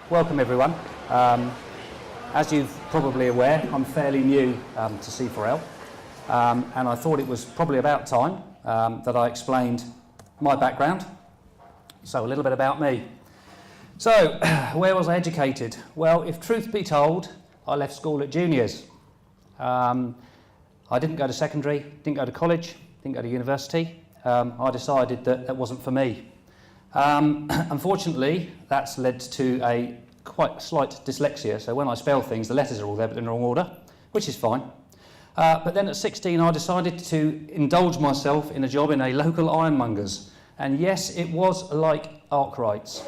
Welcome everyone. As you're probably aware, I'm fairly new to C4L, and I thought it was probably about time that I explained my background. So a little bit about me. So, where was I educated? Well, if truth be told, I left school at juniors. I didn't go to secondary, didn't go to college, didn't go to university. I decided that that wasn't for me. Unfortunately, that's led to a quite slight dyslexia, so when I spell things, the letters are all there but in the wrong order, which is fine. But then at 16, I decided to indulge myself in a job in a local ironmonger's. And yes, it was like Arkwright's.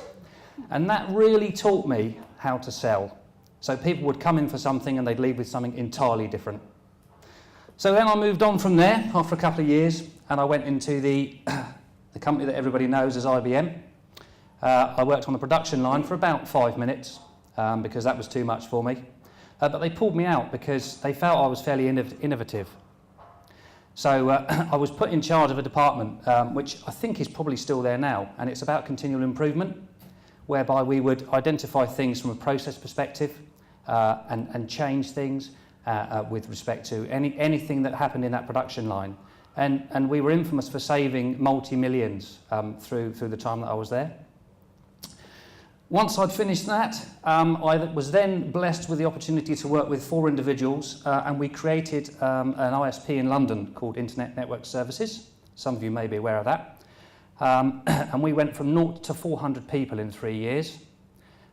And that really taught me how to sell. So people would come in for something and they'd leave with something entirely different. So then I moved on from there after a couple of years, and I went into the company that everybody knows as IBM. I worked on the production line for about 5 minutes because that was too much for me. But they pulled me out because they felt I was fairly innovative. So I was put in charge of a department which I think is probably still there now, and it's about continual improvement, whereby we would identify things from a process perspective and change things with respect to anything that happened in that production line. And we were infamous for saving multi-millions through the time that I was there. Once I'd finished that, I was then blessed with the opportunity to work with 4 individuals, and we created an ISP in London called Internet Network Services. Some of you may be aware of that. And we went from 0 to 400 people in 3 years.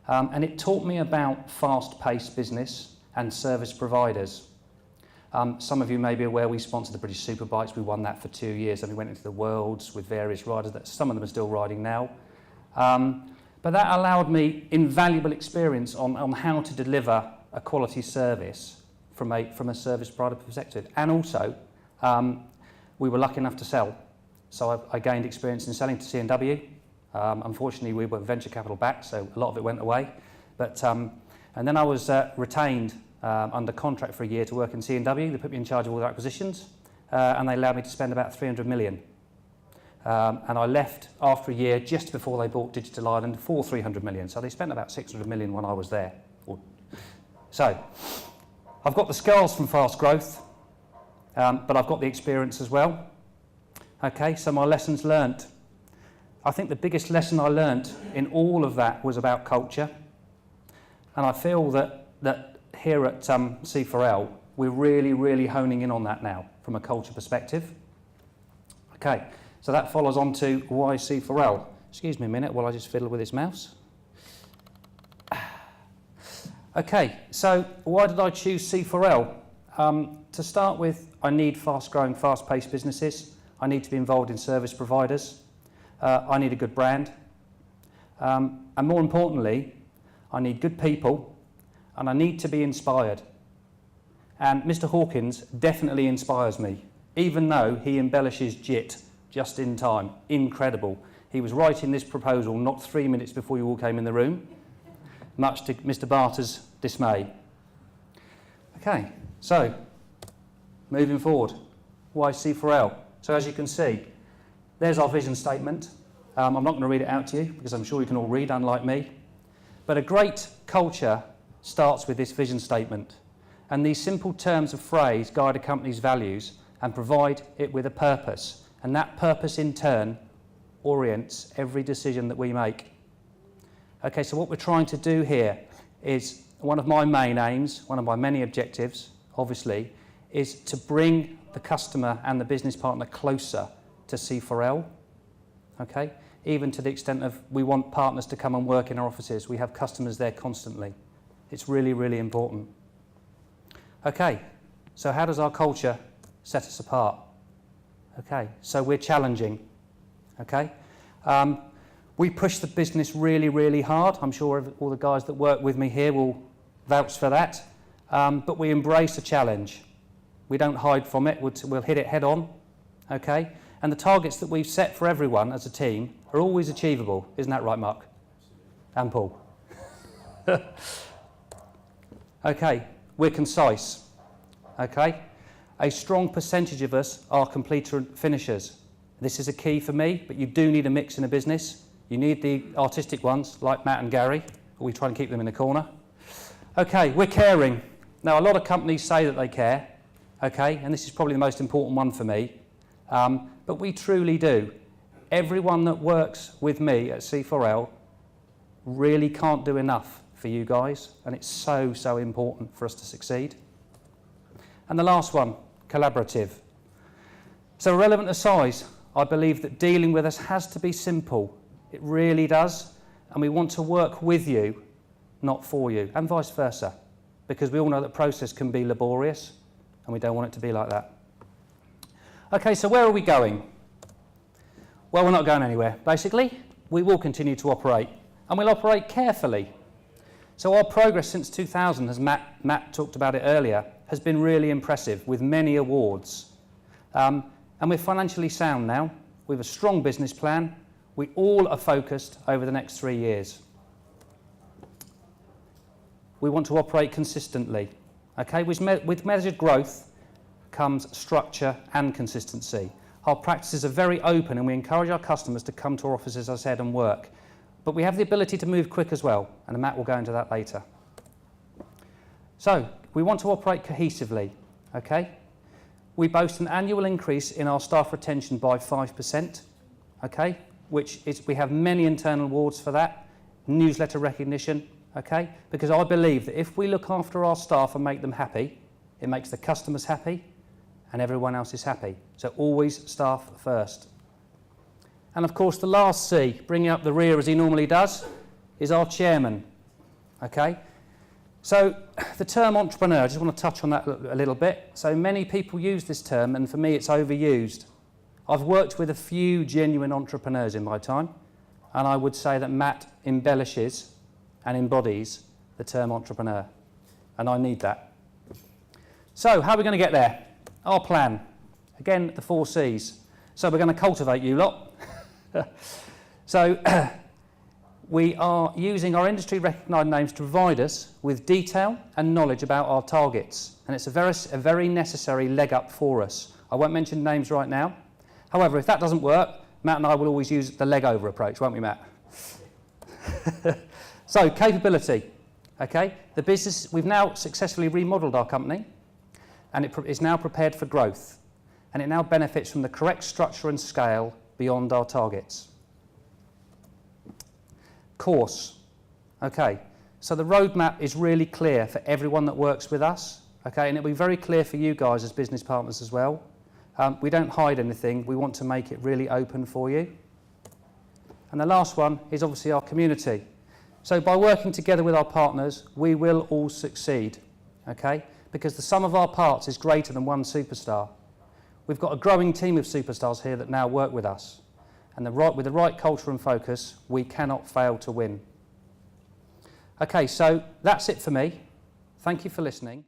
And it taught me about fast-paced business and service providers. Some of you may be aware we sponsored the British Superbikes. We won that for 2 years, and we went into the Worlds with various riders. Some of them are still riding now. But that allowed me invaluable experience on how to deliver a quality service from a service provider perspective. And also, we were lucky enough to sell. So I gained experience in selling to C&W. Unfortunately, we were venture capital backed, so a lot of it went away. But and then I was retained under contract for a year to work in C&W. They put me in charge of all their acquisitions, and they allowed me to spend about 300 million. And I left after a year, just before they bought Digital Ireland, for 300 million. So they spent about 600 million when I was there. So I've got the skills from fast growth, but I've got the experience as well. Okay, so my lessons learnt. I think the biggest lesson I learnt in all of that was about culture. And I feel that here at C4L, we're really, really honing in on that now from a culture perspective. Okay, so that follows on to why C4L. Excuse me a minute while I just fiddle with this mouse. Okay, so why did I choose C4L? To start with, I need fast-growing, fast-paced businesses. I need to be involved in service providers. I need a good brand. And more importantly, I need good people, and I need to be inspired. And Mr. Hawkins definitely inspires me, even though he embellishes JIT just in time. Incredible. He was writing this proposal not 3 minutes before you all came in the room, much to Mr. Barter's dismay. Okay, so moving forward, why C4L? So as you can see, there's our vision statement. I'm not going to read it out to you because I'm sure you can all read, unlike me. But a great culture starts with this vision statement. And these simple terms of phrase guide a company's values and provide it with a purpose. And that purpose in turn orients every decision that we make. Okay, so what we're trying to do here is one of my main aims, one of my many objectives, obviously, is to bring the customer and the business partner closer to C4L, okay? Even to the extent of we want partners to come and work in our offices. We have customers there constantly. It's really, really important. Okay, so how does our culture set us apart? Okay, so we're challenging, okay? We push the business really, really hard. I'm sure all the guys that work with me here will vouch for that. But we embrace a challenge. We don't hide from it. We'll hit it head on, okay? And the targets that we've set for everyone as a team are always achievable. Isn't that right, Mark? And Paul? Okay, we're concise, okay? A strong percentage of us are completer and finishers. This is a key for me, but you do need a mix in a business. You need the artistic ones, like Matt and Gary, but we try and keep them in the corner. Okay, we're caring. Now, a lot of companies say that they care, okay, and this is probably the most important one for me, but we truly do. Everyone that works with me at C4L really can't do enough for you guys, and it's so, so important for us to succeed. And the last one, collaborative. So irrelevant of size, I believe that dealing with us has to be simple. It really does, and we want to work with you, not for you, and vice versa, because we all know that process can be laborious, and we don't want it to be like that. Okay, so where are we going? Well, we're not going anywhere. Basically, we will continue to operate, and we'll operate carefully. So our progress since 2000, as Matt talked about it earlier, has been really impressive with many awards. And we're financially sound now. We have a strong business plan. We all are focused over the next 3 years. We want to operate consistently. Okay, with measured growth comes structure and consistency. Our practices are very open and we encourage our customers to come to our offices, as I said, and work. But we have the ability to move quick as well, and Matt will go into that later. So, we want to operate cohesively, okay? We boast an annual increase in our staff retention by 5%, okay? We have many internal awards for that, newsletter recognition, okay? Because I believe that if we look after our staff and make them happy, it makes the customers happy and everyone else is happy. So always staff first. And of course the last C, bringing up the rear as he normally does, is our chairman, okay? So the term entrepreneur, I just want to touch on that a little bit. So many people use this term and for me it's overused. I've worked with a few genuine entrepreneurs in my time and I would say that Matt embellishes and embodies the term entrepreneur, and I need that. So how are we going to get there? Our plan, again, the 4 C's. So we're going to cultivate you lot. So we are using our industry recognised names to provide us with detail and knowledge about our targets, and it's a very necessary leg up for us. I won't mention names right now. However, if that doesn't work, Matt and I will always use the leg over approach, won't we, Matt? So, capability, okay? The business, we've now successfully remodelled our company and it is now prepared for growth, and it now benefits from the correct structure and scale beyond our targets. Course, okay? So the roadmap is really clear for everyone that works with us, okay? And it'll be very clear for you guys as business partners as well. We don't hide anything, we want to make it really open for you. And the last one is obviously our community. So by working together with our partners, we will all succeed, okay? Because the sum of our parts is greater than one superstar. We've got a growing team of superstars here that now work with us. And with the right culture and focus, we cannot fail to win. Okay, so that's it for me. Thank you for listening.